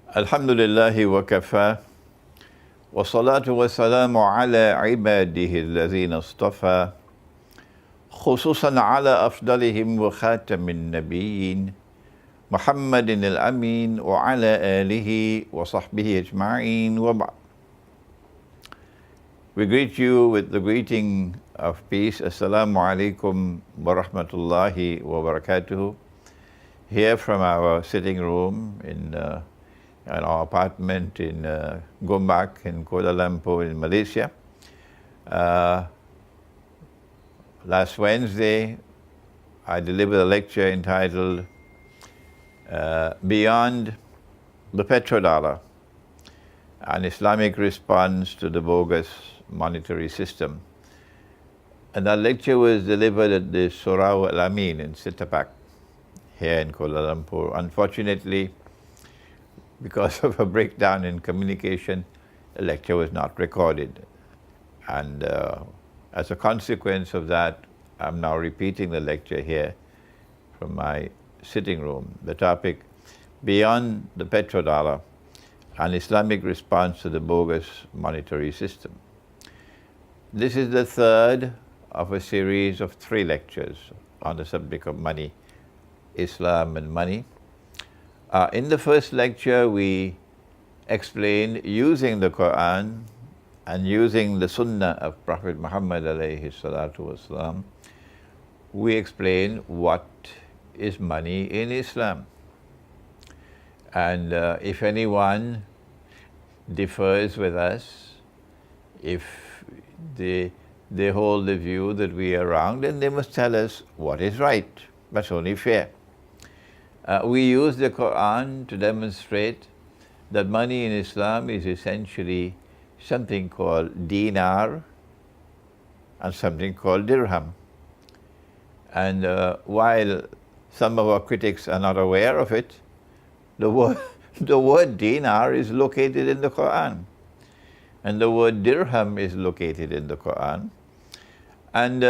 Alhamdulillahi wa kafa wa salatu wa salamu ala ibadihi alladhina istafa khususan ala afdalihim wa khatamin nabiyyin Muhammadin al-amin wa ala alihi wa sahbihi ajma'in wa ba'd. We greet you with the greeting of peace. Assalamu alaikum wa rahmatullahi wa barakatuhu. Here from our sitting room in our apartment in Gombak in Kuala Lumpur in Malaysia. Last Wednesday, I delivered a lecture entitled Beyond the Petrodollar, an Islamic response to the bogus monetary system. And that lecture was delivered at the Surau Al-Amin in Sitapak, here in Kuala Lumpur. Unfortunately, because of a breakdown in communication, the lecture was not recorded. And as a consequence of that, I'm now repeating the lecture here from my sitting room. The topic, Beyond the Petrodollar, an Islamic response to the bogus monetary system. This is the third of a series of 3 lectures on the subject of money, Islam and money. In the first lecture, we explained, using the Quran and using the Sunnah of Prophet Muhammad alayhi salatu wasalam, we explained what is money in Islam. And if anyone differs with us, if they hold the view that we are wrong, then they must tell us what is right. That's only fair. We use the Quran to demonstrate that money in Islam is essentially something called dinar and something called dirham. And while some of our critics are not aware of it, the word dinar is located in the Quran, and the word dirham is located in the Quran. And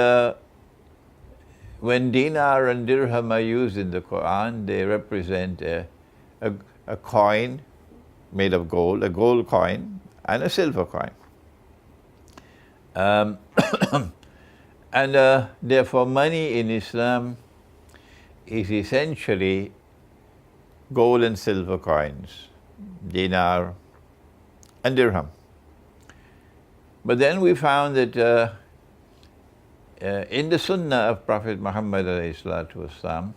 when dinar and dirham are used in the Quran, they represent a coin made of gold, a gold coin, and a silver coin. And therefore money in Islam is essentially gold and silver coins, dinar and dirham. But then we found that in the Sunnah of Prophet Muhammad ﷺ,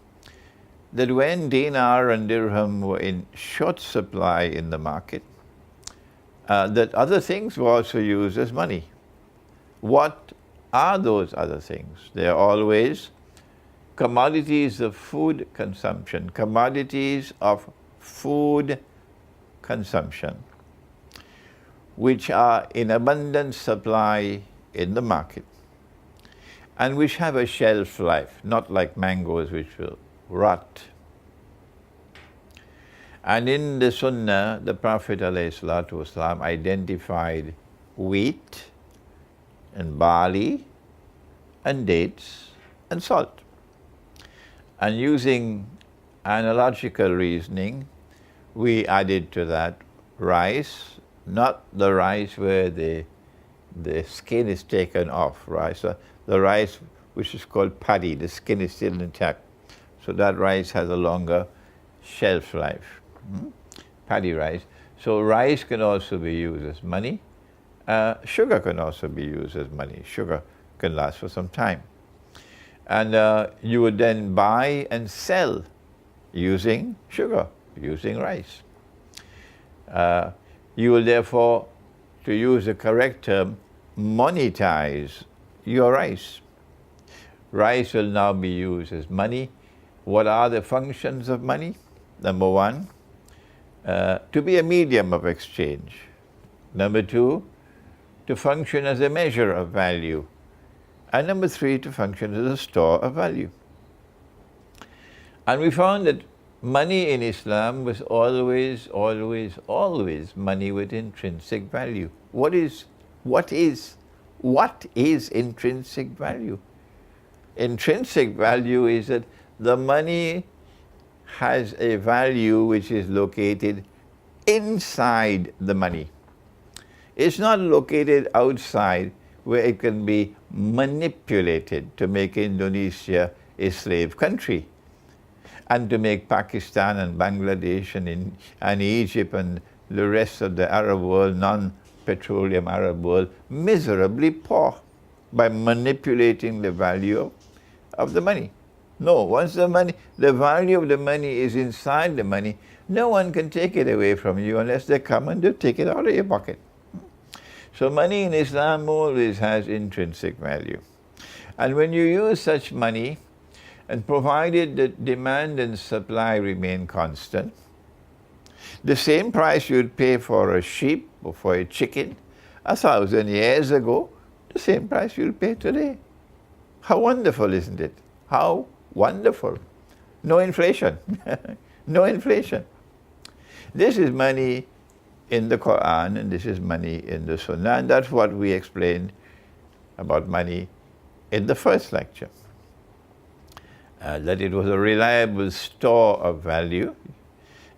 that when dinar and dirham were in short supply in the market, that other things were also used as money. What are those other things? They are always commodities of food consumption, commodities of food consumption, which are in abundant supply in the market, and which have a shelf life, not like mangoes which will rot. And in the Sunnah, the Prophet ﷺ identified wheat and barley and dates and salt. And using analogical reasoning, we added to that rice, not the rice where the skin is taken off, rice. The rice which is called paddy, the skin is still intact. So that rice has a longer shelf life. Paddy rice. So rice can also be used as money. Sugar can also be used as money. Sugar can last for some time. And you would then buy and sell using sugar, using rice. You will therefore, to use the correct term, monetize your rice. Rice will now be used as money. What are the functions of money? Number 1, to be a medium of exchange. Number 2, to function as a measure of value. And number 3, to function as a store of value. And we found that money in Islam was always money with intrinsic value. What is intrinsic value? Intrinsic value is that the money has a value which is located inside the money. It's not located outside where it can be manipulated to make Indonesia a slave country and to make Pakistan and Bangladesh and Egypt and the rest of the Arab world, non-petroleum Arab world, miserably poor by manipulating the value of the money. No, once the value of the money is inside the money, no one can take it away from you unless they come and they take it out of your pocket. So money in Islam always has intrinsic value. And when you use such money, and provided that demand and supply remain constant, the same price you'd pay for a sheep or for a chicken 1,000 years ago, the same price you'll pay today. How wonderful, isn't it? How wonderful. No inflation. No inflation. This is money in the Quran and this is money in the Sunnah, and that's what we explained about money in the first lecture. That it was a reliable store of value.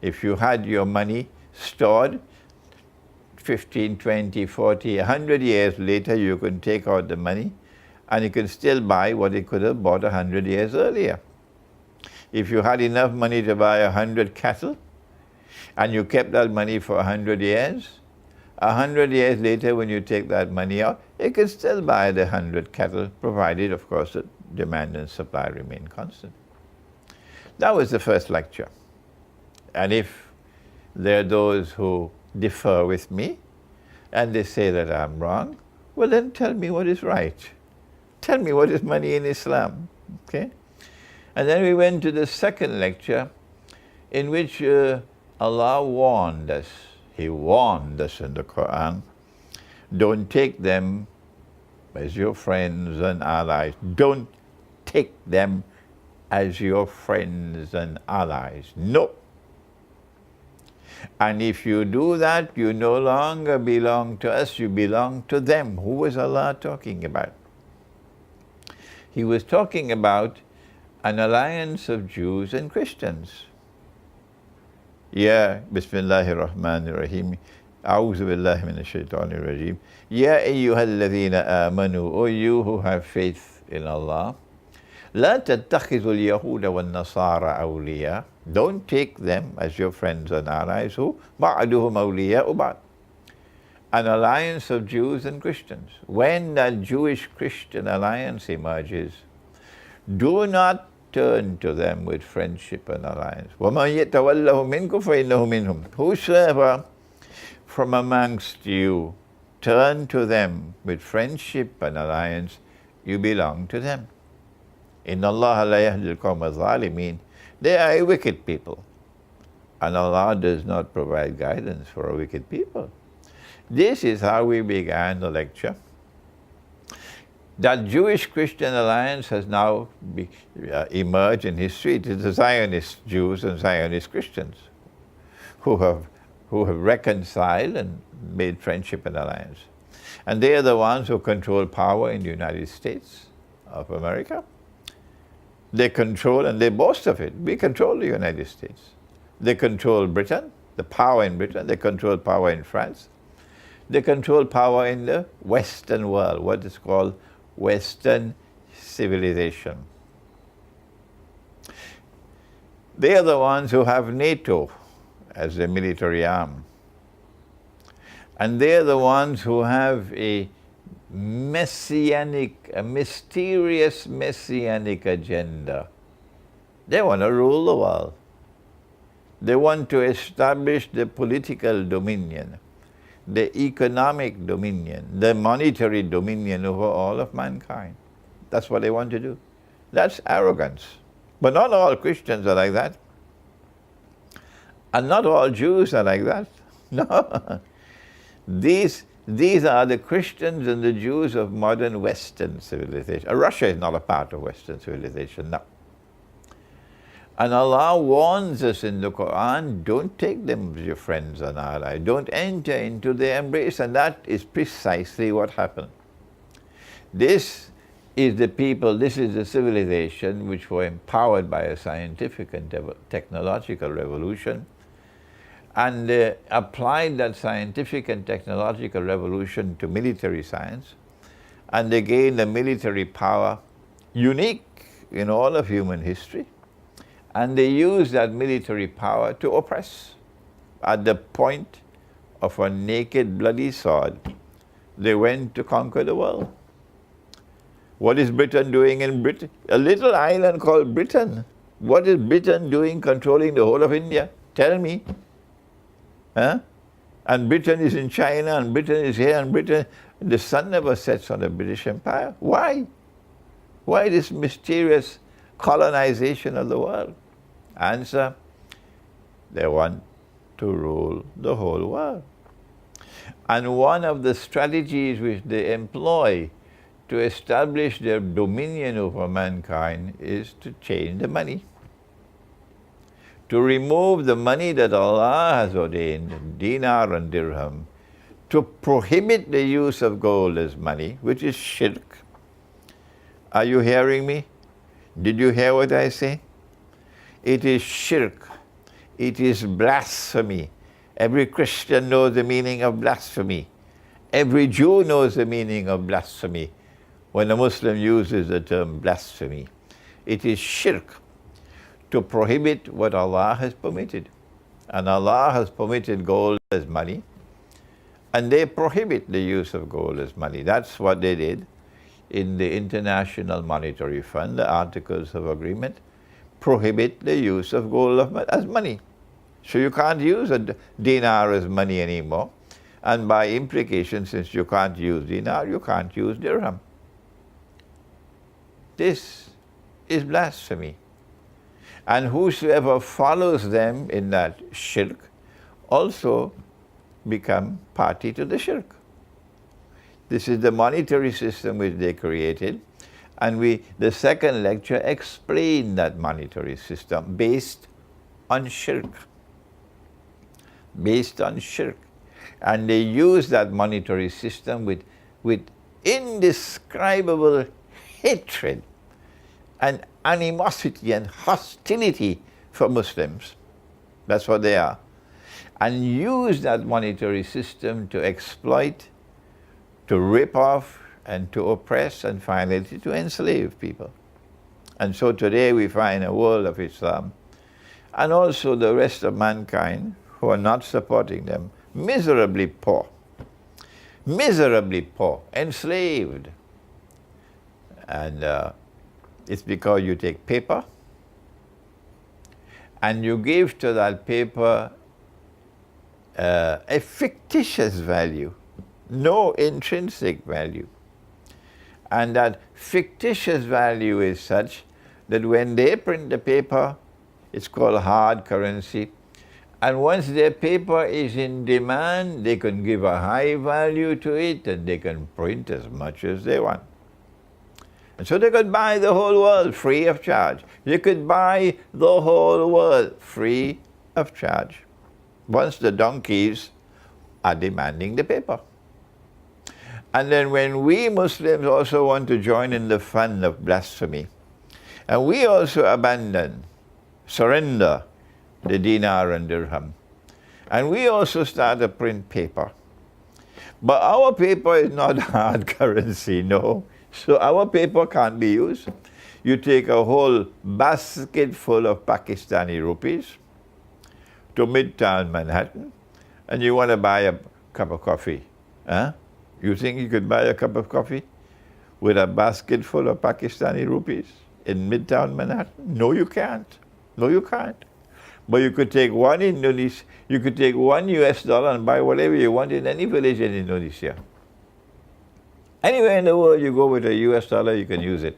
If you had your money stored 15, 20, 40, 100 years later, you can take out the money and you can still buy what it could have bought 100 years earlier. If you had enough money to buy 100 cattle and you kept that money for 100 years, 100 years later when you take that money out, you can still buy the 100 cattle, provided, of course, that demand and supply remain constant. That was the first lecture. And if there are those who differ with me and they say that I'm wrong, well then tell me what is right. Tell me what is money in Islam. Okay? And then we went to the second lecture in which Allah warned us. He warned us in the Quran, don't take them as your friends and allies. Don't take them as your friends and allies. No. And if you do that, you no longer belong to us, you belong to them. Who was Allah talking about? He was talking about an alliance of Jews and Christians. Ya Bismillahir Rahmanir Rahim. A'udhu billahi minash shaitanir rajim. Ya ayyuhalladhina amanu, O you who have faith in Allah. La tattakhidhul yahuda wan nasara awliya. Don't take them as your friends and allies. Who? Ba'aduhum awliya'u ba'd. An alliance of Jews and Christians. When that Jewish-Christian alliance emerges, do not turn to them with friendship and alliance. وَمَنْ يَتَوَلَّهُ مِنْكُمْ فَإِنَّهُ مِنْهُمْ. Whosoever from amongst you turn to them with friendship and alliance, you belong to them. إِنَّ اللَّهَ لَا يَهْدِي الْقَوْمَ الظَّالِمِينَ. They are a wicked people. And Allah does not provide guidance for a wicked people. This is how we began the lecture. That Jewish-Christian alliance has now emerged in history. It is the Zionist Jews and Zionist Christians who have reconciled and made friendship and alliance. And they are the ones who control power in the United States of America. They control, and they boast of it, we control the United States. They control Britain, the power in Britain. They control power in France. They control power in the Western world, what is called Western civilization. They are the ones who have NATO as their military arm. And they are the ones who have a mysterious messianic agenda. They want to rule the world. They want to establish the political dominion, the economic dominion, the monetary dominion over all of mankind. That's what they want to do. That's arrogance. But not all Christians are like that. And not all Jews are like that. No. These are the Christians and the Jews of modern Western civilization. Russia is not a part of Western civilization, no. And Allah warns us in the Quran, don't take them as your friends and allies. Don't enter into their embrace. And that is precisely what happened. This is the people, this is the civilization which were empowered by a scientific and technological revolution. And they applied that scientific and technological revolution to military science, and they gained a military power unique in all of human history, and they used that military power to oppress. At the point of a naked, bloody sword, they went to conquer the world. What is Britain doing in Britain? A little island called Britain. What is Britain doing controlling the whole of India? Tell me. Huh? And Britain is in China, and Britain is here, and Britain, the sun never sets on the British Empire. Why? Why this mysterious colonization of the world? Answer, they want to rule the whole world. And one of the strategies which they employ to establish their dominion over mankind is to change the money. To remove the money that Allah has ordained, dinar and dirham, to prohibit the use of gold as money, which is shirk. Are you hearing me? Did you hear what I say? It is shirk. It is blasphemy. Every Christian knows the meaning of blasphemy. Every Jew knows the meaning of blasphemy when a Muslim uses the term blasphemy. It is shirk to prohibit what Allah has permitted. And Allah has permitted gold as money, and they prohibit the use of gold as money. That's what they did in the International Monetary Fund. The Articles of Agreement prohibit the use of gold as money. So you can't use a dinar as money anymore. And by implication, since you can't use dinar, you can't use dirham. This is blasphemy. And whosoever follows them in that shirk also become party to the shirk. This is the monetary system which they created. And the second lecture explained that monetary system based on shirk. Based on shirk. And they use that monetary system with indescribable hatred and animosity and hostility for Muslims. That's what they are. And use that monetary system to exploit, to rip off, and to oppress, and finally to enslave people. And so today we find a world of Islam, and also the rest of mankind who are not supporting them, miserably poor, enslaved. And it's because you take paper and you give to that paper a fictitious value, no intrinsic value. And that fictitious value is such that when they print the paper, it's called hard currency. And once their paper is in demand, they can give a high value to it, and they can print as much as they want. And so they could buy the whole world free of charge. You could buy the whole world free of charge once the donkeys are demanding the paper. And then when we Muslims also want to join in the fun of blasphemy, and we also surrender the dinar and dirham, and we also start to print paper. But our paper is not hard currency, no. So our paper can't be used. You take a whole basket full of Pakistani rupees to Midtown Manhattan, and you want to buy a cup of coffee. Huh? You think you could buy a cup of coffee with a basket full of Pakistani rupees in Midtown Manhattan? No, you can't. No, you can't. But you could take one US dollar and buy whatever you want in any village in Indonesia. Anywhere in the world you go with a US dollar, you can use it.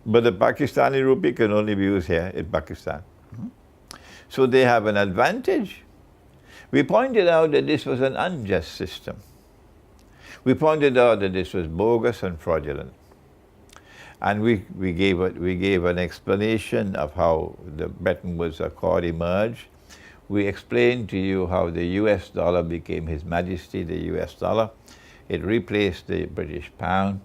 But the Pakistani rupee can only be used here in Pakistan. So they have an advantage. We pointed out that this was an unjust system. We pointed out that this was bogus and fraudulent. And we gave an explanation of how the Bretton Woods Accord emerged. We explained to you how the US dollar became His Majesty, the US dollar. It replaced the British pound.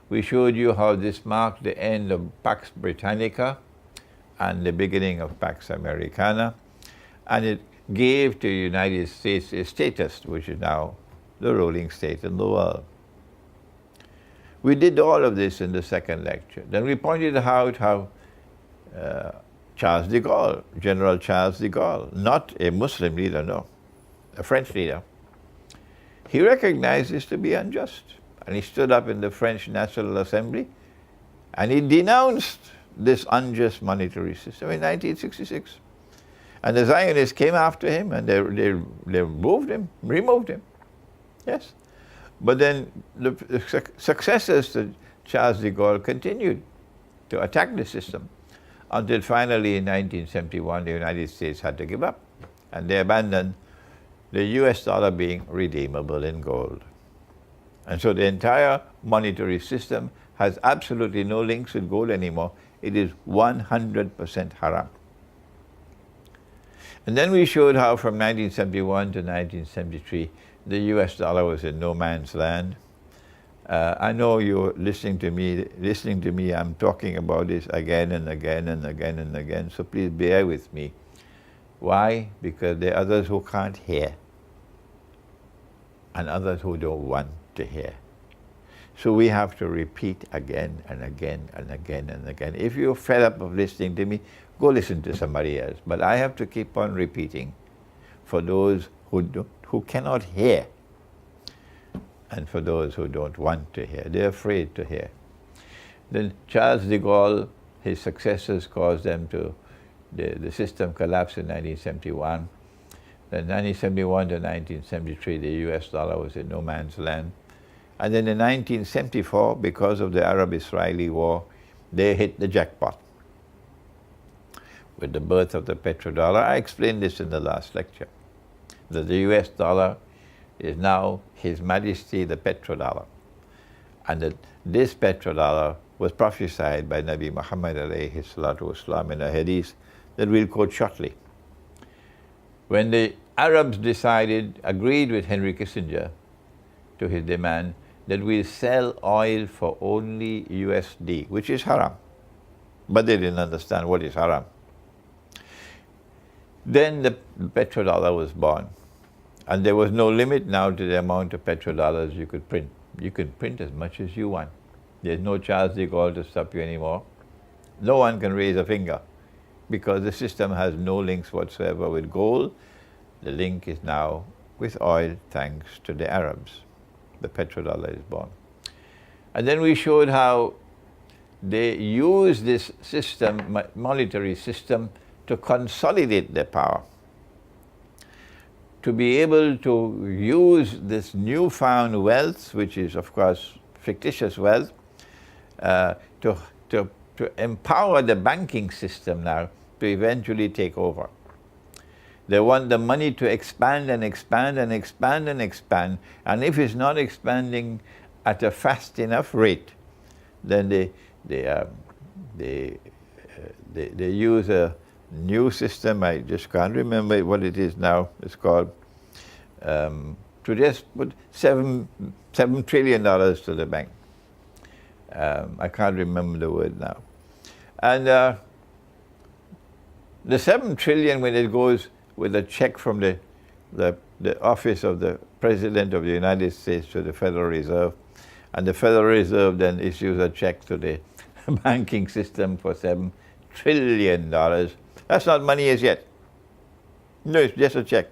We showed you how this marked the end of Pax Britannica and the beginning of Pax Americana. And gave to the United States a status which is now the ruling state in the world. We did all of this in the second lecture. Then we pointed out how Charles de Gaulle, General Charles de Gaulle, not a Muslim leader, no, a French leader, he recognized this to be unjust. And he stood up in the French National Assembly and he denounced this unjust monetary system in 1966. And the Zionists came after him and they removed him. Yes. But then the successors to Charles de Gaulle continued to attack the system until finally in 1971 the United States had to give up and they abandoned the US dollar being redeemable in gold. And so the entire monetary system has absolutely no links with gold anymore. It is 100% haram. And then we showed how from 1971 to 1973 the US dollar was in no man's land. I know you're listening to me, I'm talking about this again and again and again and again, so please bear with me. Why? Because there are others who can't hear and others who don't want to hear. So we have to repeat again and again and again and again. If you're fed up of listening to me, go listen to somebody else. But I have to keep on repeating for those who cannot hear and for those who don't want to hear. They're afraid to hear. Then Charles de Gaulle, his successors caused them to, the system collapsed in 1971. Then 1971 to 1973, the US dollar was in no man's land. And then in 1974, because of the Arab-Israeli war, they hit the jackpot with the birth of the petrodollar. I explained this in the last lecture, that the US dollar is now His Majesty the petrodollar, and that this petrodollar was prophesied by Nabi Muhammad alayhi salatu wasalam in a hadith that we'll quote shortly. When the Arabs agreed with Henry Kissinger to his demand that we'll sell oil for only USD, which is haram, but they didn't understand what is haram. Then the petrodollar was born. And there was no limit now to the amount of petrodollars you could print. You can print as much as you want. There's no Charles de Gaulle to stop you anymore. No one can raise a finger because the system has no links whatsoever with gold. The link is now with oil thanks to the Arabs. The petrodollar is born. And then we showed how they use this system, monetary system, to consolidate their power, to be able to use this newfound wealth, which is of course fictitious wealth, to empower the banking system now to eventually take over. They want the money to expand and expand and expand and expand, and if it's not expanding at a fast enough rate, then they use a new system. I just can't remember what it is now. It's called to just put $7 trillion to the bank. I can't remember the word now. And the 7 trillion, when it goes with a check from the office of the President of the United States to the Federal Reserve, and the Federal Reserve then issues a check to the banking system for $7 trillion. That's not money as yet. No, it's just a check.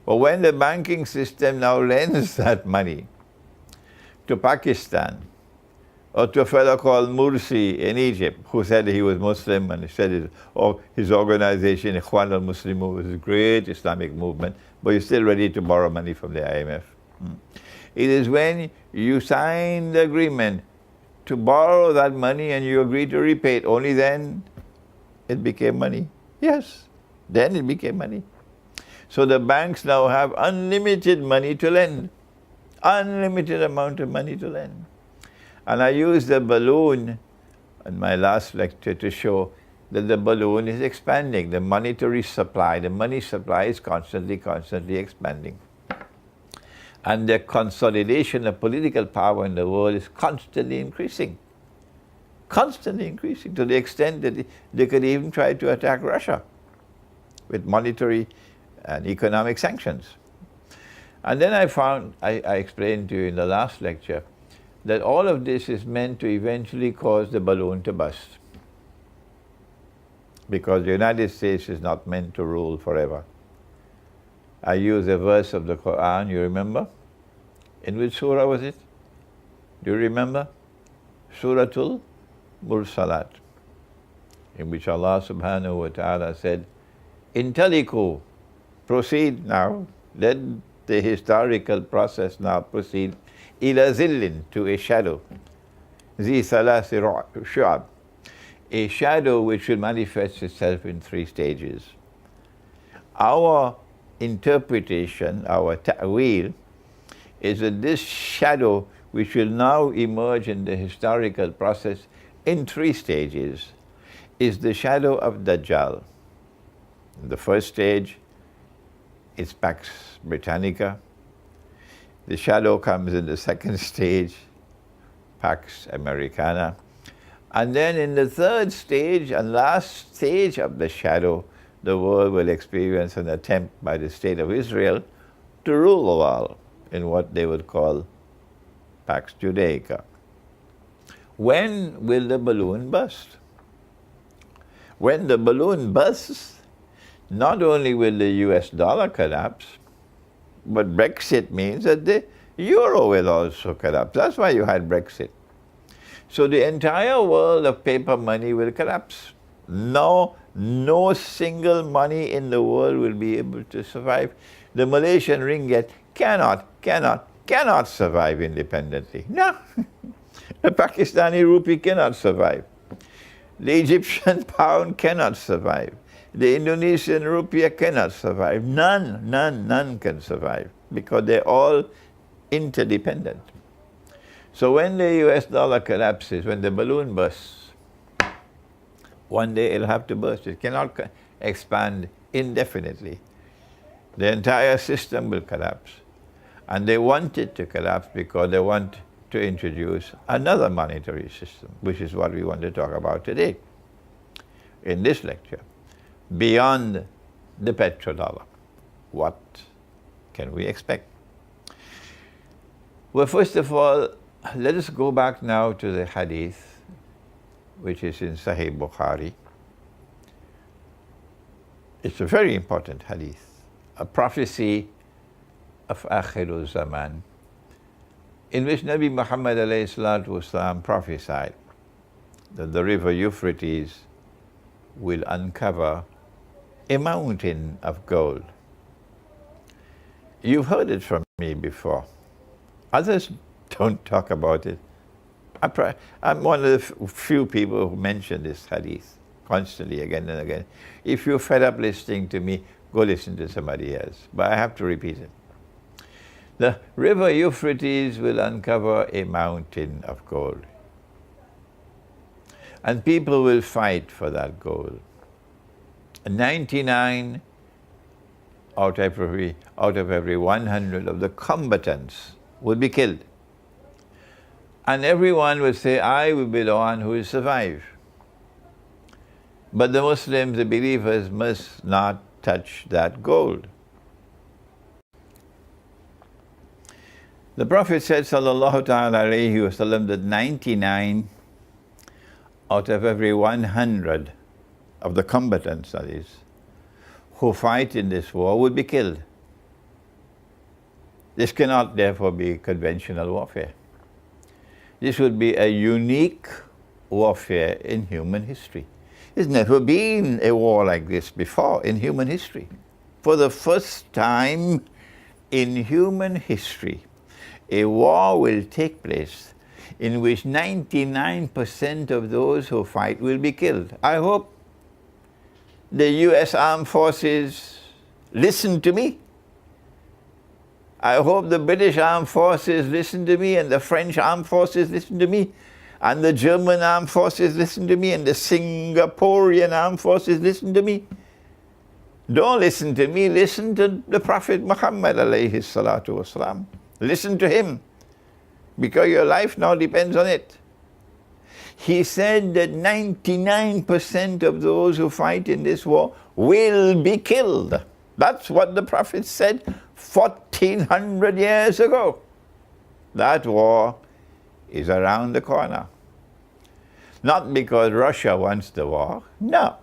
But when the banking system now lends that money to Pakistan, or to a fellow called Mursi in Egypt, who said he was Muslim, and he said his organization, Ikhwan al-Muslimun, was a great Islamic movement, but he's still ready to borrow money from the IMF. It is when you sign the agreement to borrow that money and you agree to repay it, only then it became money. Yes, then it became money. So the banks now have unlimited money to lend, unlimited amount of money to lend. And I used the balloon in my last lecture to show that the balloon is expanding. The monetary supply, the money supply is constantly expanding. And the consolidation of political power in the world is constantly increasing to the extent that they could even try to attack Russia. with monetary and economic sanctions. And then I explained to you in the last lecture that all of this is meant to eventually cause the balloon to bust, because the United States is not meant to rule forever. I used a verse of the Quran, you remember? In which surah was it? Do you remember? Suratul Mursalat, in which Allah subhanahu wa ta'ala said, Intaliku, proceed now, let the historical process now proceed, ila zillin, to a shadow, zi salasi shu'ab, a shadow which will manifest itself in 3 stages. Our interpretation, our ta'wil, is that this shadow which will now emerge in the historical process in 3 stages is the shadow of Dajjal. The first stage is Pax Britannica. The shadow comes in the second stage, Pax Americana. And then in the third stage and last stage of the shadow, the world will experience an attempt by the State of Israel to rule the world in what they would call Pax Judaica. When will the balloon burst? When the balloon bursts, not only will the US dollar collapse, but Brexit means that the euro will also collapse. That's why you had Brexit. So the entire world of paper money will collapse. No single money in the world will be able to survive. The Malaysian ringgit cannot survive independently. No. The Pakistani rupee cannot survive. The Egyptian pound cannot survive. The Indonesian rupiah cannot survive. None can survive, because they're all interdependent. So when the US dollar collapses, when the balloon bursts, one day it'll have to burst. It cannot expand indefinitely. The entire system will collapse. And they want it to collapse because they want to introduce another monetary system, which is what we want to talk about today in this lecture. Beyond the petrodollar, what can we expect? Well, first of all, let us go back now to the hadith, which is in Sahih Bukhari. It's a very important hadith, a prophecy of Akhirul Zaman, in which Nabi Muhammad alayhi salatu wasalam prophesied that the river Euphrates will uncover a mountain of gold. You've heard it from me before. Others don't talk about it. I'm one of the few people who mention this hadith constantly, again and again. If you're fed up listening to me, go listen to somebody else. But I have to repeat it. The river Euphrates will uncover a mountain of gold. And people will fight for that gold. 99 out of every 100 of the combatants will be killed. And everyone will say, I will be the one who will survive. But the Muslims, the believers, must not touch that gold. The Prophet said, sallallahu ta'ala alayhi wasallam, that 99 out of every 100 of the combatants, that is, who fight in this war would be killed. This cannot therefore be conventional warfare. This would be a unique warfare in human history. There's never been a war like this before in human history. For the first time in human history, a war will take place in which 99% of those who fight will be killed. I hope the US Armed Forces listen to me. I hope the British Armed Forces listen to me, and the French Armed Forces listen to me, and the German Armed Forces listen to me, and the Singaporean Armed Forces listen to me. Don't listen to me, listen to the Prophet Muhammad alayhi salatu wasalam. Listen to him, because your life now depends on it. He said that 99% of those who fight in this war will be killed. That's what the Prophet said 1400 years ago. That war is around the corner. Not because Russia wants the war, no.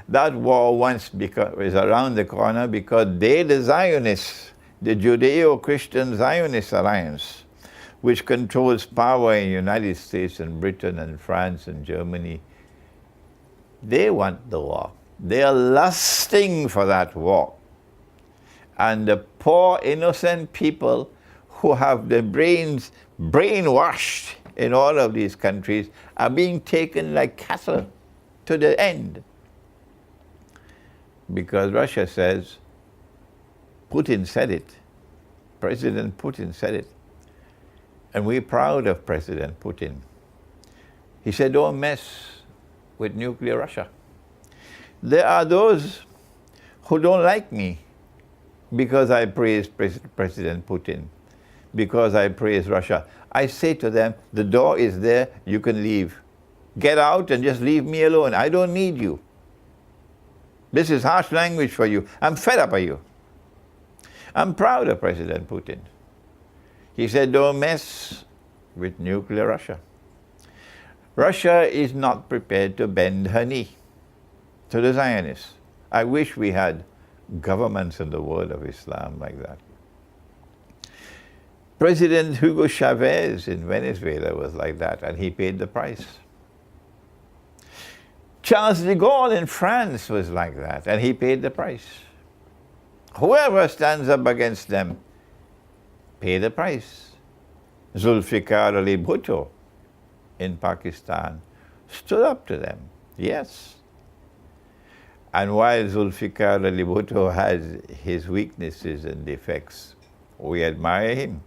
That war is around the corner because they, the Zionists, the Judeo-Christian Zionist Alliance, which controls power in the United States and Britain and France and Germany, they want the war. They are lusting for that war. And the poor, innocent people who have their brains brainwashed in all of these countries are being taken like cattle to the end. Because Russia says, Putin said it, President Putin said it, and we're proud of President Putin. He said, don't mess with nuclear Russia. There are those who don't like me because I praise President Putin, because I praise Russia. I say to them, the door is there, you can leave. Get out and just leave me alone. I don't need you. This is harsh language for you. I'm fed up of you. I'm proud of President Putin. He said, don't mess with nuclear Russia. Russia is not prepared to bend her knee to the Zionists. I wish we had governments in the world of Islam like that. President Hugo Chavez in Venezuela was like that, and he paid the price. Charles de Gaulle in France was like that, and he paid the price. Whoever stands up against them, pay the price. Zulfikar Ali Bhutto in Pakistan stood up to them, yes. And while Zulfikar Ali Bhutto has his weaknesses and defects, we admire him.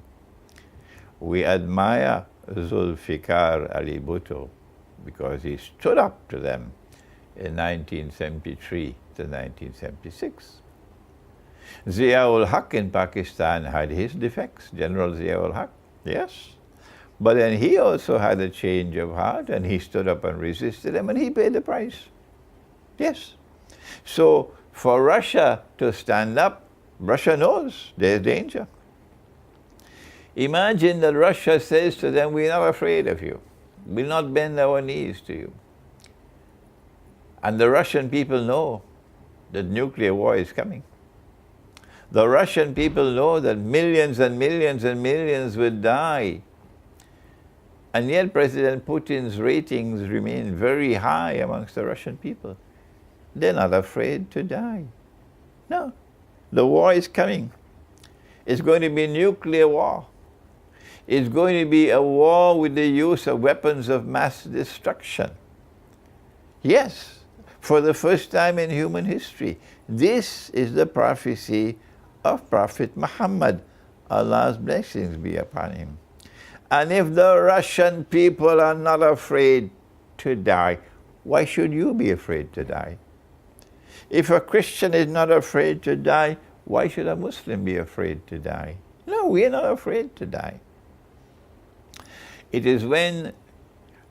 We admire Zulfikar Ali Bhutto because he stood up to them in 1973 to 1976. Zia-ul Haq in Pakistan had his defects, General Zia-ul Haq, yes. But then he also had a change of heart and he stood up and resisted them and he paid the price, yes. So for Russia to stand up, Russia knows there's danger. Imagine that Russia says to them, we're not afraid of you. We'll not bend our knees to you. And the Russian people know that nuclear war is coming. The Russian people know that millions and millions and millions will die. And yet President Putin's ratings remain very high amongst the Russian people. They're not afraid to die. No, the war is coming. It's going to be a nuclear war. It's going to be a war with the use of weapons of mass destruction. Yes, for the first time in human history. This is the prophecy of Prophet Muhammad. Allah's blessings be upon him. And if the Russian people are not afraid to die, why should you be afraid to die? If a Christian is not afraid to die, why should a Muslim be afraid to die? No, we are not afraid to die. It is when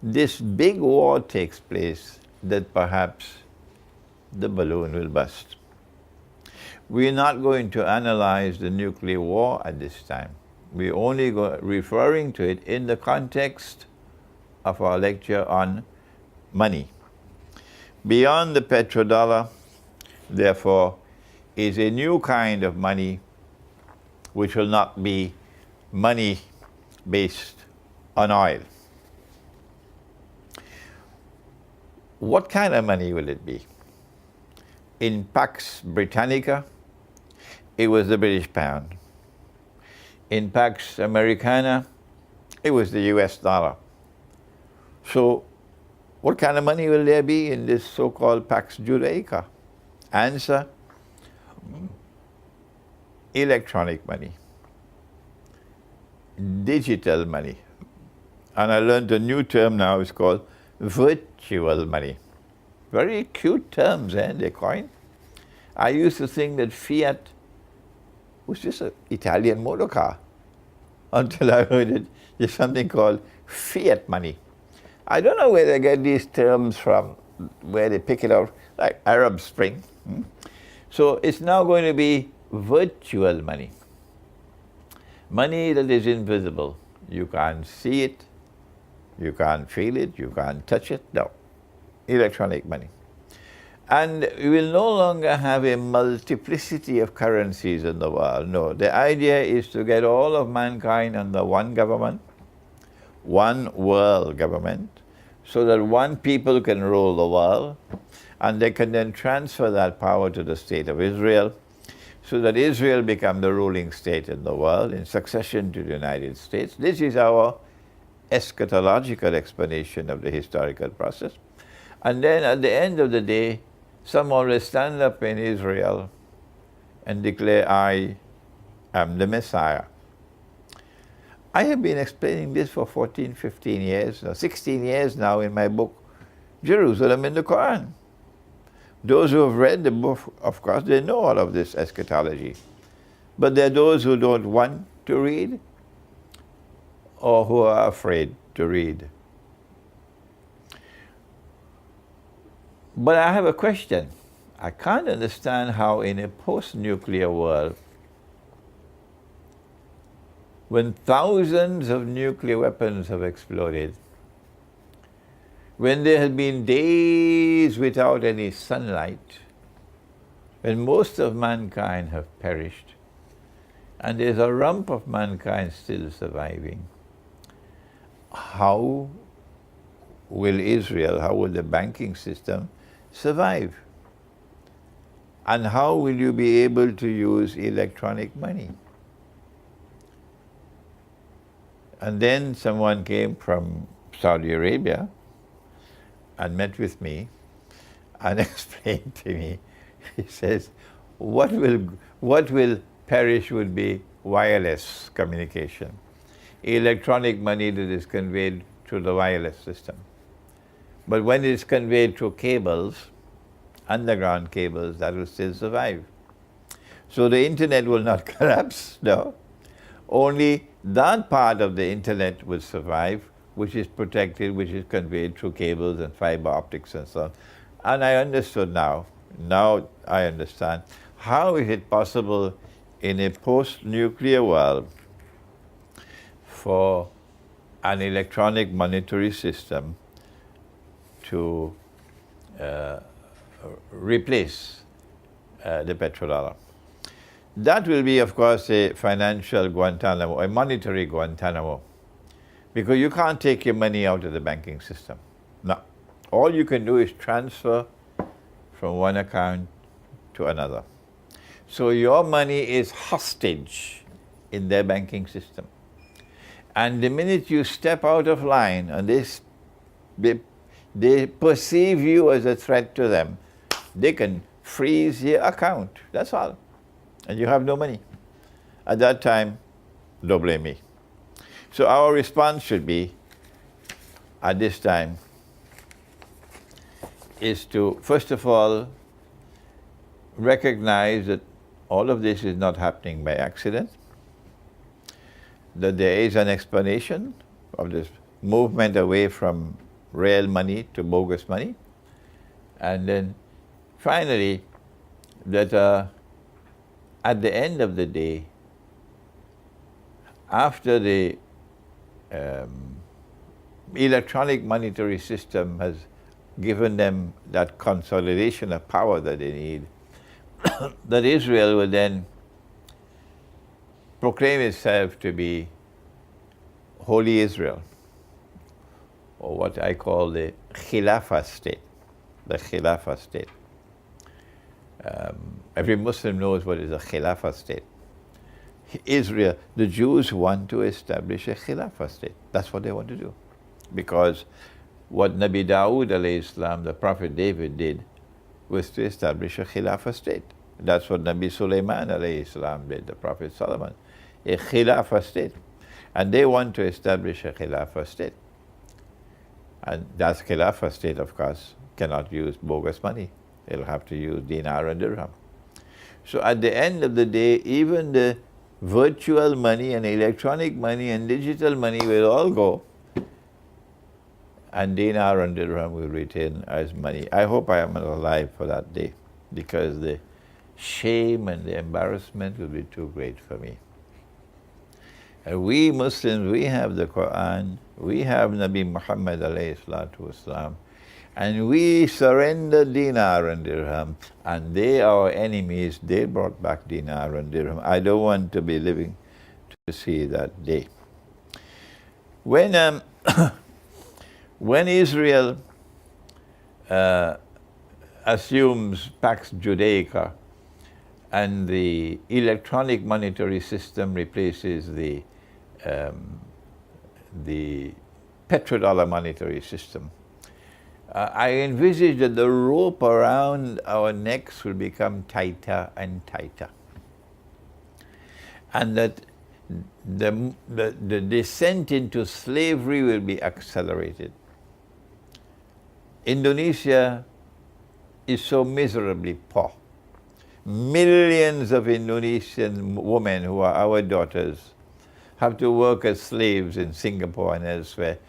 this big war takes place that perhaps the balloon will burst. We are not going to analyze the nuclear war at this time. We're only referring to it in the context of our lecture on money. Beyond the petrodollar, therefore, is a new kind of money which will not be money based on oil. What kind of money will it be? In Pax Britannica, it was the British pound. In Pax Americana, it was the US dollar. So what kind of money will there be in this so-called Pax Judaica? Answer, electronic money, digital money. And I learned a new term now, it's called virtual money. Very cute terms, they coin. I used to think that fiat was just an Italian motor car until I heard it. There's something called fiat money. I don't know where they get these terms from, where they pick it out, like Arab Spring. So it's now going to be virtual money. Money that is invisible. You can't see it, you can't feel it, you can't touch it. No. Electronic money. And we will no longer have a multiplicity of currencies in the world. No, the idea is to get all of mankind under one government, one world government, so that one people can rule the world, and they can then transfer that power to the state of Israel, so that Israel become the ruling state in the world in succession to the United States. This is our eschatological explanation of the historical process. And then at the end of the day, someone will stand up in Israel and declare, I am the Messiah. I have been explaining this for 14, 15 years, 16 years now in my book, Jerusalem in the Quran. Those who have read the book, of course, they know all of this eschatology. But there are those who don't want to read or who are afraid to read. But I have a question. I can't understand how in a post-nuclear world, when thousands of nuclear weapons have exploded, when there have been days without any sunlight, when most of mankind have perished, and there's a rump of mankind still surviving, how will Israel, how will the banking system survive? And how will you be able to use electronic money? And then someone came from Saudi Arabia and met with me and explained to me, he says, what will perish would be wireless communication, electronic money that is conveyed through the wireless system. But when it's conveyed through cables, underground cables, that will still survive. So the internet will not collapse, no. Only that part of the internet will survive, which is protected, which is conveyed through cables and fiber optics and so on. And I understood now I understand, how is it possible in a post-nuclear world for an electronic monetary system to replace the petrodollar. That will be, of course, a financial Guantanamo, a monetary Guantanamo, because you can't take your money out of the banking system. No. All you can do is transfer from one account to another. So your money is hostage in their banking system. And the minute you step out of line and they perceive you as a threat to them, they can freeze your account, that's all. And you have no money. At that time, don't blame me. So our response should be, at this time, is to, first of all, recognize that all of this is not happening by accident, that there is an explanation of this movement away from real money to bogus money, and then finally, that at the end of the day, after the electronic monetary system has given them that consolidation of power that they need, that Israel will then proclaim itself to be Holy Israel, or what I call the Khilafah state, the Khilafah state. Every Muslim knows what is a Khilafah state. Israel, the Jews want to establish a Khilafah state. That's what they want to do. Because what Nabi Dawood alayhi salam, the Prophet David, did was to establish a Khilafah state. That's what Nabi Sulaiman alayhi salam did, the Prophet Solomon, a Khilafah state. And they want to establish a Khilafah state. And that Khilafah state, of course, cannot use bogus money. It'll have to use dinar and dirham. So at the end of the day, even the virtual money and electronic money and digital money will all go. and dinar and dirham will retain as money. I hope I am alive for that day, because the shame and the embarrassment will be too great for me. And we Muslims, we have the Quran, we have Nabi Muhammad alayhi salatu wasalam, and we surrender dinar and dirham, and they, our enemies, they brought back dinar and dirham. I don't want to be living to see that day. When when Israel assumes Pax Judaica and the electronic monetary system replaces the petrodollar monetary system, I envisage that the rope around our necks will become tighter and tighter, and that the descent into slavery will be accelerated. Indonesia is so miserably poor. Millions of Indonesian women who are our daughters have to work as slaves in Singapore and elsewhere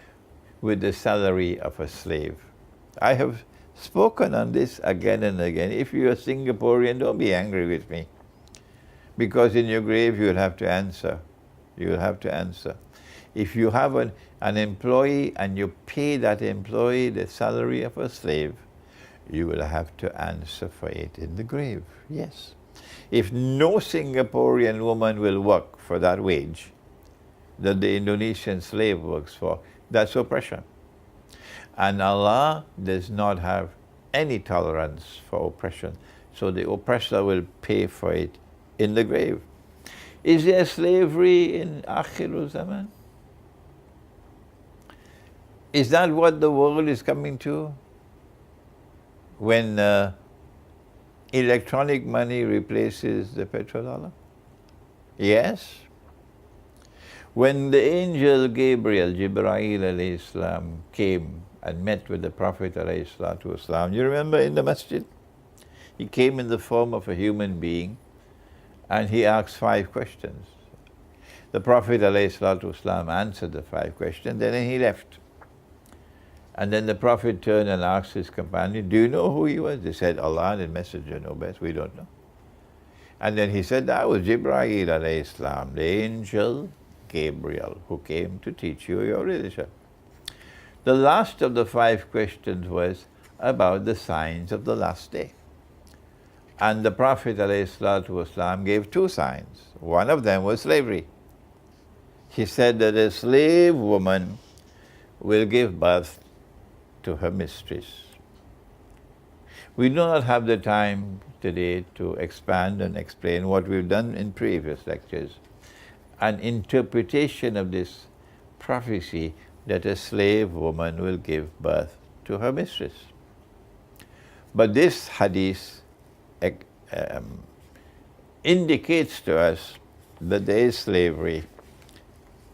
with the salary of a slave. I have spoken on this again and again. If you're a Singaporean, don't be angry with me, because in your grave you'll have to answer. You'll have to answer. If you have an employee and you pay that employee the salary of a slave, you will have to answer for it in the grave, yes. If no Singaporean woman will work for that wage that the Indonesian slave works for, that's oppression. And Allah does not have any tolerance for oppression, so the oppressor will pay for it in the grave. Is there slavery in Akhirul Zaman? Is that what the world is coming to? When electronic money replaces the petrodollar? Yes. When the angel Gabriel, Jibreel alayhi salam, came and met with the Prophet alayhi salatu wasalam, you remember in the masjid? He came in the form of a human being and he asked 5 questions. The Prophet alayhi salatu wasalam answered the 5 questions, then he left. And then the Prophet turned and asked his companion, do you know who he was? They said, Allah and His Messenger know best, we don't know. And then he said, that was Jibreel alayhi salam, the angel Gabriel, who came to teach you your religion. The last of the 5 questions was about the signs of the last day. And the Prophet ﷺ gave 2 signs. One of them was slavery. He said that a slave woman will give birth to her mistress. We do not have the time today to expand and explain what we've done in previous lectures, an interpretation of this prophecy that a slave woman will give birth to her mistress. But this hadith indicates to us that there is slavery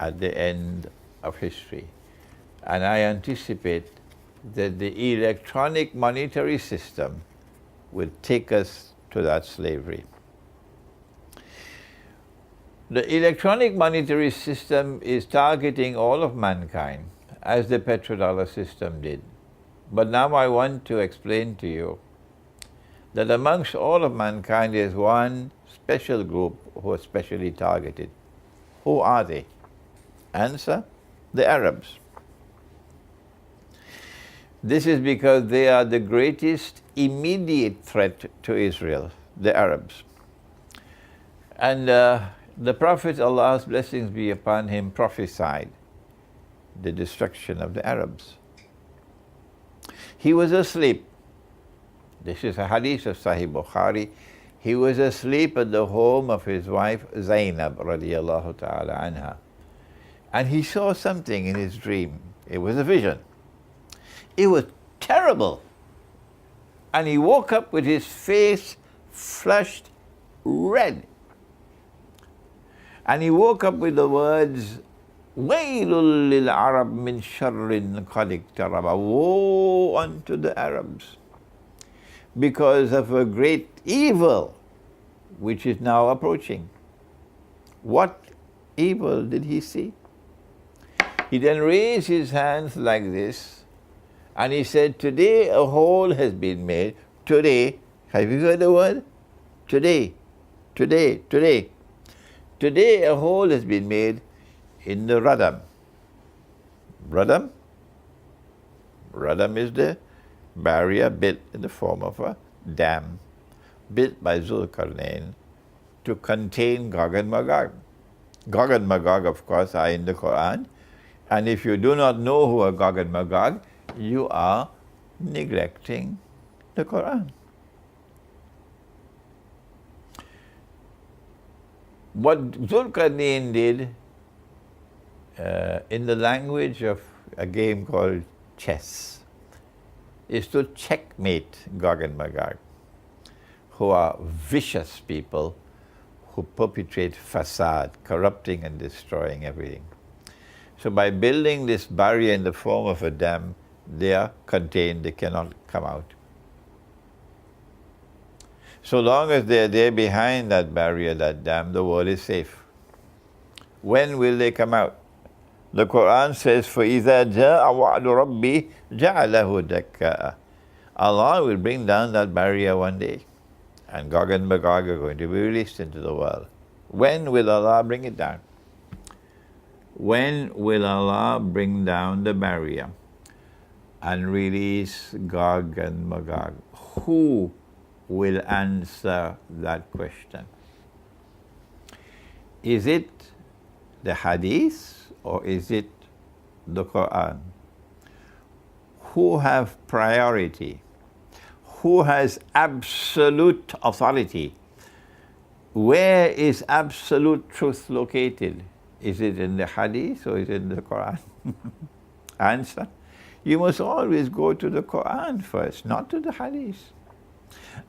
at the end of history. And I anticipate that the electronic monetary system will take us to that slavery. The electronic monetary system is targeting all of mankind, as the petrodollar system did. But now I want to explain to you that amongst all of mankind there is one special group who are specially targeted. Who are they? Answer: the Arabs. This is because they are the greatest immediate threat to Israel, the Arabs. And the Prophet, Allah's blessings be upon him, prophesied the destruction of the Arabs. He was asleep. This is a hadith of Sahih Bukhari. He was asleep at the home of his wife Zainab radiallahu ta'ala anha. And he saw something in his dream. It was a vision. It was terrible. And he woke up with his face flushed red. And he woke up with the words, Wailul lil Arab min sharrin qad iqtaraba. Woe unto the Arabs because of a great evil which is now approaching. What evil did he see? He then raised his hands like this And he said, today a hole has been made. Today, have you heard the word? Today, today, today. Today a hole has been made in the Radam. Radam? Radam is the barrier built in the form of a dam, built by Zulkarnain to contain Gog and Magog. Gog and Magog, of course, are in the Quran. And if you do not know who are Gog and Magog, you are neglecting the Quran. What Zulkarnain did in the language of a game called chess is to checkmate Gog and Magog, who are vicious people who perpetrate facade, corrupting and destroying everything. So by building this barrier in the form of a dam, they are contained, they cannot come out. So long as they are there behind that barrier, that dam, the world is safe. When will they come out? The Quran says, فَإِذَا جَاءَ وَعْدُ رَبِّي جَعَلَهُ دَكَّاءَ. Allah will bring down that barrier one day, and Gog and Magog are going to be released into the world. When will Allah bring it down? When will Allah bring down the barrier and release Gog and Magog? Who will answer that question? Is it the Hadith or is it the Quran? Who have priority? Who has absolute authority? Where is absolute truth located? Is it in the Hadith or is it in the Quran? Answer: you must always go to the Quran first, not to the Hadith.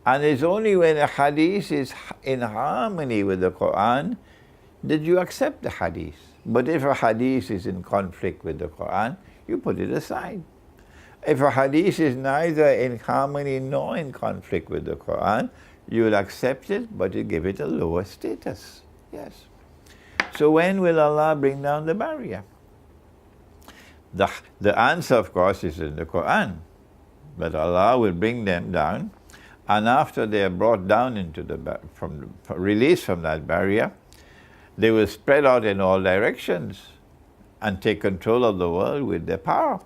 And it's only when a Hadith is in harmony with the Quran that you accept the Hadith. But if a Hadith is in conflict with the Quran, you put it aside. If a Hadith is neither in harmony nor in conflict with the Quran, you will accept it, but you give it a lower status. Yes. So when will Allah bring down the barrier? The answer, of course, is in the Quran. But Allah will bring them down, and after they are brought down into released from that barrier, they will spread out in all directions and take control of the world with their power.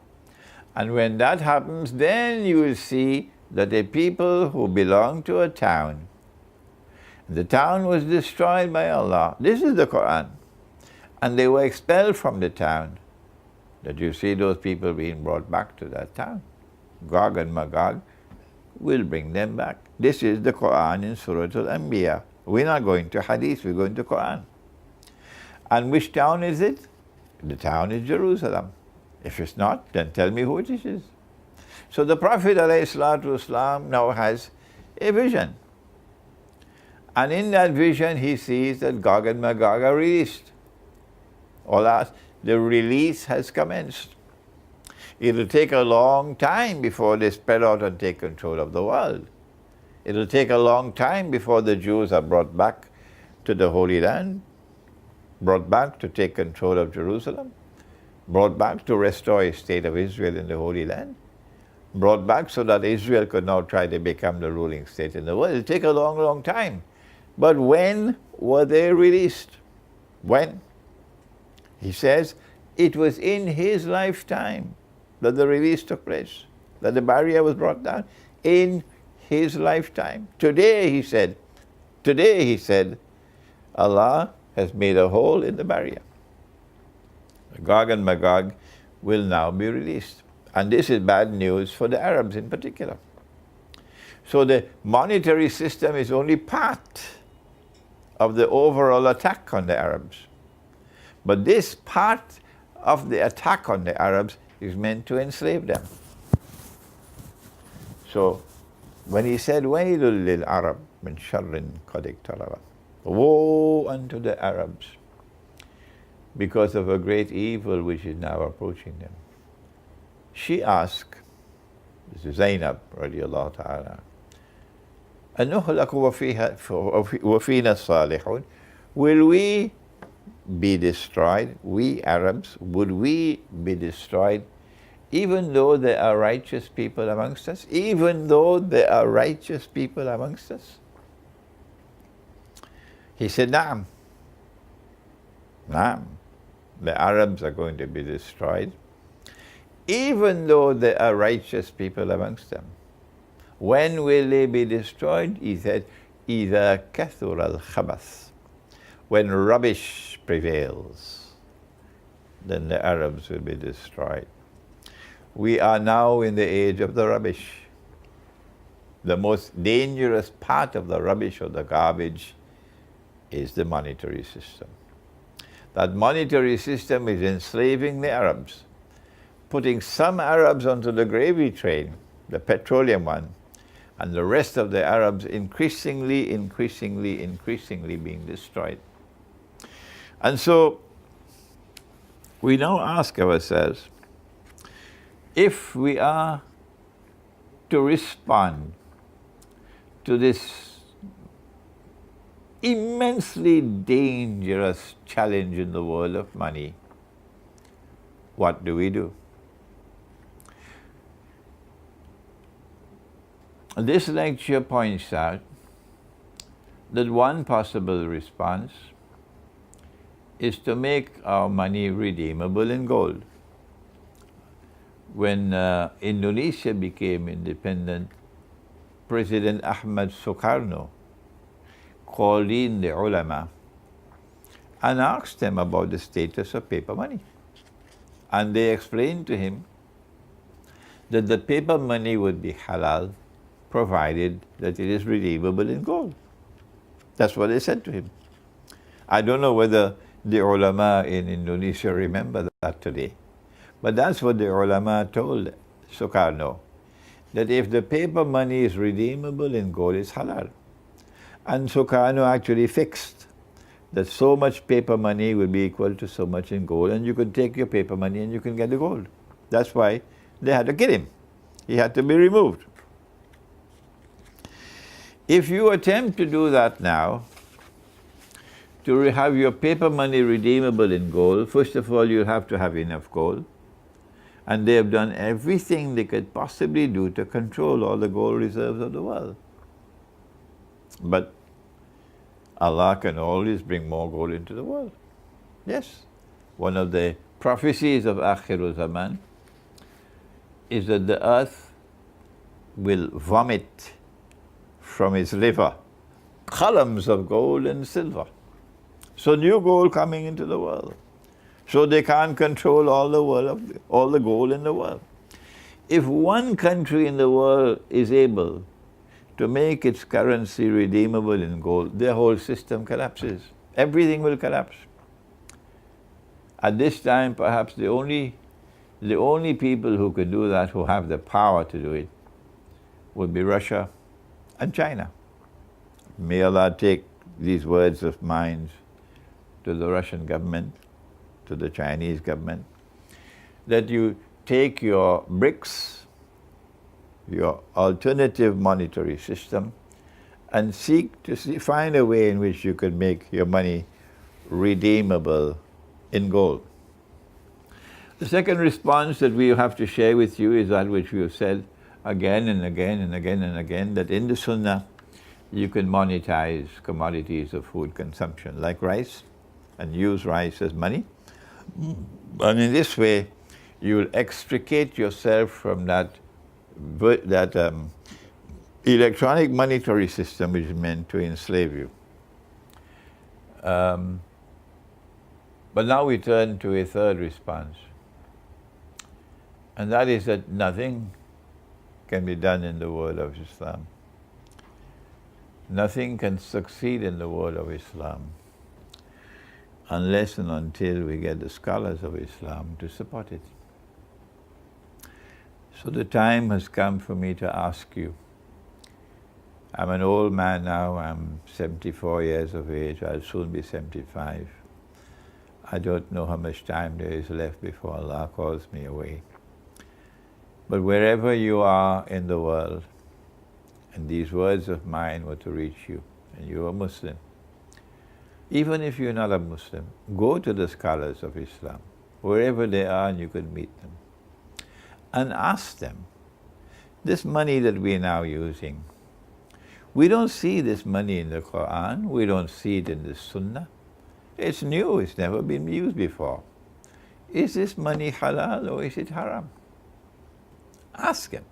And when that happens, then you will see that the people who belong to a town, the town was destroyed by Allah. This is the Quran. And they were expelled from the town. That you see those people being brought back to that town. Gog and Magog will bring them back. This is the Quran in Surah Al-Anbiya. We're not going to Hadith, we're going to Quran. And which town is it? The town is Jerusalem. If it's not, then tell me who it is. So the Prophet ﷺ now has a vision. And in that vision he sees that Gog and Magog are released. Allah, the release has commenced. It'll take a long time before they spread out and take control of the world. It'll take a long time before the Jews are brought back to the Holy Land, brought back to take control of Jerusalem, brought back to restore a state of Israel in the Holy Land, brought back so that Israel could now try to become the ruling state in the world. It'll take a long, long time. But when were they released? When? He says, it was in his lifetime that the release took place, that the barrier was brought down. In his lifetime. Today, he said, Allah has made a hole in the barrier. Gog and Magog will now be released. And this is bad news for the Arabs in particular. So the monetary system is only part of the overall attack on the Arabs. But this part of the attack on the Arabs is meant to enslave them. So when he said, وَيْلٌ لِلْعَرَبِ مِنْ شَرٍّ قَدْ اقْتَرَبَ, woe unto the Arabs because of a great evil which is now approaching them. She asked, this is Zainab radiallahu ta'ala, أَنُهْلَكُ وَفِينَا الصَّالِحُونَ, will we be destroyed, we Arabs, would we be destroyed even though there are righteous people amongst us, even though there are righteous people amongst us? He said, Naam. Naam. The Arabs are going to be destroyed, even though there are righteous people amongst them. When will they be destroyed? He said, إِذَا كَثُرَ الْخَبَثِ. When rubbish prevails, then the Arabs will be destroyed. We are now in the age of the rubbish. The most dangerous part of the rubbish or the garbage is the monetary system. That monetary system is enslaving the Arabs, putting some Arabs onto the gravy train, the petroleum one, and the rest of the Arabs increasingly being destroyed. And so we now ask ourselves, if we are to respond to this immensely dangerous challenge in the world of money, what do we do? This lecture points out that one possible response is to make our money redeemable in gold. When Indonesia became independent, President Ahmad Sukarno called in the ulama and asked them about the status of paper money. And they explained to him that the paper money would be halal provided that it is redeemable in gold. That's what they said to him. I don't know whether the ulama in Indonesia remember that today, but that's what the ulama told Sukarno, that if the paper money is redeemable in gold, it's halal. And Sukarno actually fixed that so much paper money will be equal to so much in gold, and you could take your paper money and you can get the gold. That's why they had to kill him. He had to be removed. If you attempt to do that now, to have your paper money redeemable in gold, first of all, you have to have enough gold. And they have done everything they could possibly do to control all the gold reserves of the world. But Allah can always bring more gold into the world. Yes. One of the prophecies of Akhirul Zaman is that the earth will vomit from its liver columns of gold and silver. So new gold coming into the world. So they can't control all the gold in the world. If one country in the world is able to make its currency redeemable in gold, their whole system collapses. Everything will collapse. At this time, perhaps the only people who could do that, who have the power to do it, would be Russia and China. May Allah take these words of mine to the Russian government, to the Chinese government, that you take your BRICS, your alternative monetary system, and seek to find a way in which you can make your money redeemable in gold. The second response that we have to share with you is that which we have said again and again and again and again, that in the Sunnah you can monetize commodities of food consumption, like rice, and use rice as money. And in this way, you will extricate yourself from that electronic monetary system which is meant to enslave you. But now we turn to a third response, and that is that nothing can be done in the world of Islam. Nothing can succeed in the world of Islam unless and until we get the scholars of Islam to support it. So the time has come for me to ask you. I'm an old man now, I'm 74 years of age, I'll soon be 75. I don't know how much time there is left before Allah calls me away. But wherever you are in the world, and these words of mine were to reach you, and you are Muslim, even if you're not a Muslim, go to the scholars of Islam, wherever they are, and you could meet them. and ask them, this money that we are now using, we don't see this money in the Quran, we don't see it in the Sunnah. It's new, it's never been used before. Is this money halal or is it haram? Ask him.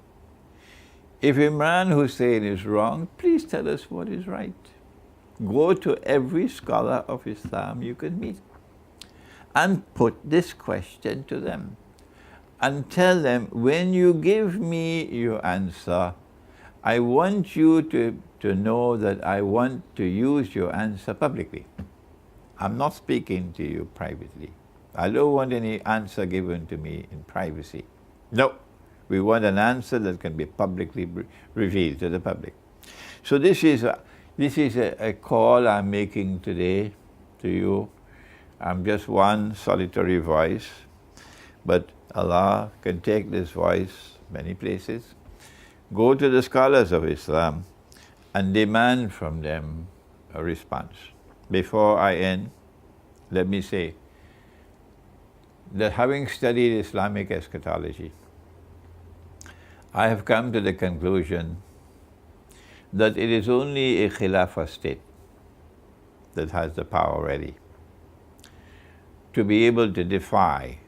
If Imran Hosein is wrong, please tell us what is right. Go to every scholar of Islam you can meet and put this question to them. And tell them, when you give me your answer, I want you to know that I want to use your answer publicly. I'm not speaking to you privately. I don't want any answer given to me in privacy. No, we want an answer that can be publicly revealed to the public. So this is a call I'm making today to you. I'm just one solitary voice, but Allah can take this voice many places. Go to the scholars of Islam and demand from them a response. Before I end, let me say that having studied Islamic eschatology, I have come to the conclusion that it is only a Khilafah state that has the power ready to be able to defy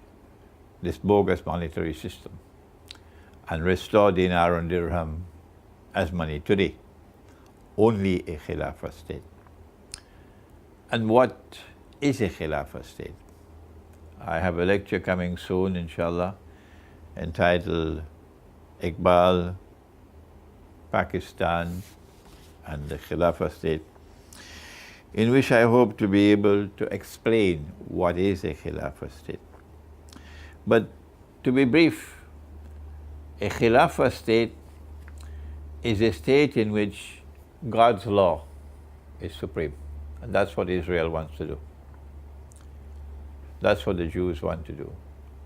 this bogus monetary system and restore dinar and dirham as money today. Only a Khilafah state. And what is a Khilafah state? I have a lecture coming soon, inshallah, entitled Iqbal, Pakistan and the Khilafah state, in which I hope to be able to explain what is a Khilafah state. But to be brief, a Khilafah state is a state in which God's law is supreme. And that's what Israel wants to do. That's what the Jews want to do.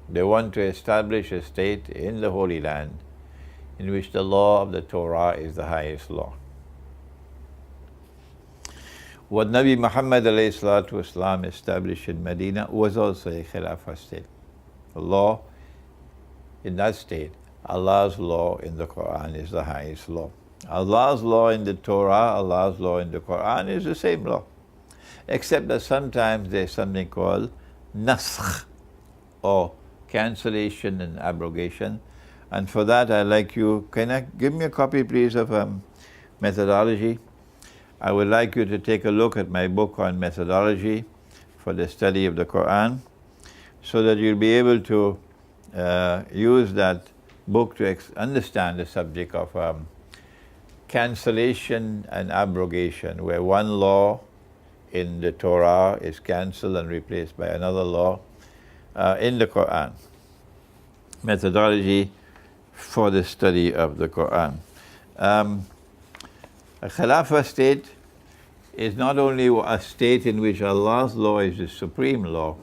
They want to establish a state in the Holy Land in which the law of the Torah is the highest law. What Nabi Muhammad ﷺ established in Medina was also a Khilafah state. The law in that state, Allah's law in the Quran is the highest law. Allah's law in the Torah, Allah's law in the Quran is the same law. Except that sometimes there's something called naskh, or cancellation and abrogation. And for that I'd like you, can I give me a copy please of methodology? I would like you to take a look at my book on methodology for the study of the Quran, so that you'll be able to use that book to understand the subject of cancellation and abrogation, where one law in the Torah is cancelled and replaced by another law in the Quran. Methodology for the study of the Quran. A Khilafah state is not only a state in which Allah's law is the supreme law,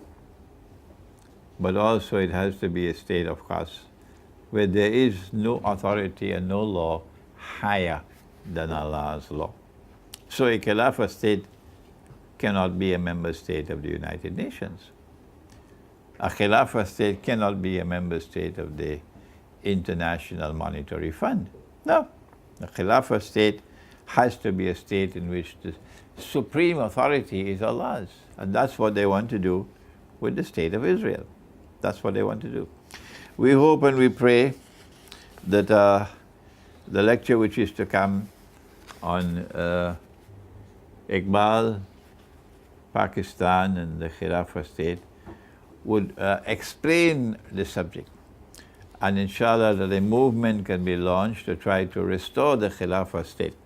but also it has to be a state, of course, where there is no authority and no law higher than Allah's law. So a Khilafah state cannot be a member state of the United Nations. A Khilafah state cannot be a member state of the International Monetary Fund. No. A Khilafah state has to be a state in which the supreme authority is Allah's. And that's what they want to do with the state of Israel. That's what they want to do. We hope and we pray that the lecture which is to come on Iqbal, Pakistan and the Khilafah state would explain the subject. And inshallah that a movement can be launched to try to restore the Khilafah state,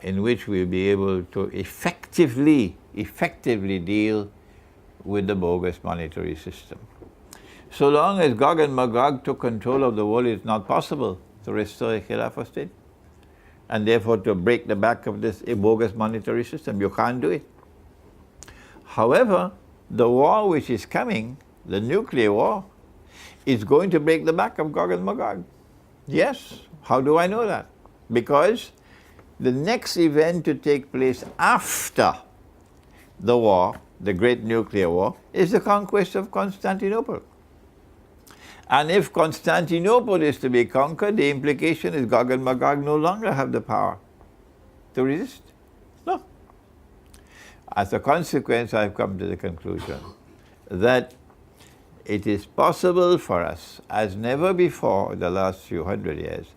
in which we'll be able to effectively deal with the bogus monetary system. So long as Gog and Magog took control of the world, it's not possible to restore a Khilafah state, and therefore to break the back of this bogus monetary system. You can't do it. However, the war which is coming, the nuclear war, is going to break the back of Gog and Magog. Yes. How do I know that? Because the next event to take place after the war, the great nuclear war, is the conquest of Constantinople. And if Constantinople is to be conquered, the implication is Gog and Magog no longer have the power to resist. No. As a consequence, I've come to the conclusion that it is possible for us, as never before in the last few hundred years,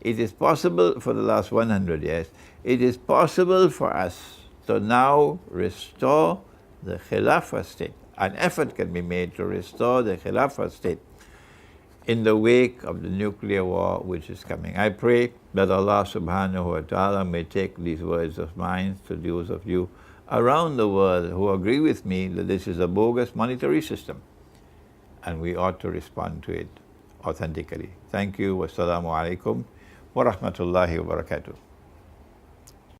it is possible for the last 100 years, it is possible for us to now restore the Khilafah state. An effort can be made to restore the Khilafah state in the wake of the nuclear war which is coming. I pray that Allah subhanahu wa ta'ala may take these words of mine to those of you around the world who agree with me that this is a bogus monetary system and we ought to respond to it authentically. Thank you. Wassalamu alaikum wa rahmatullahi wa barakatuh.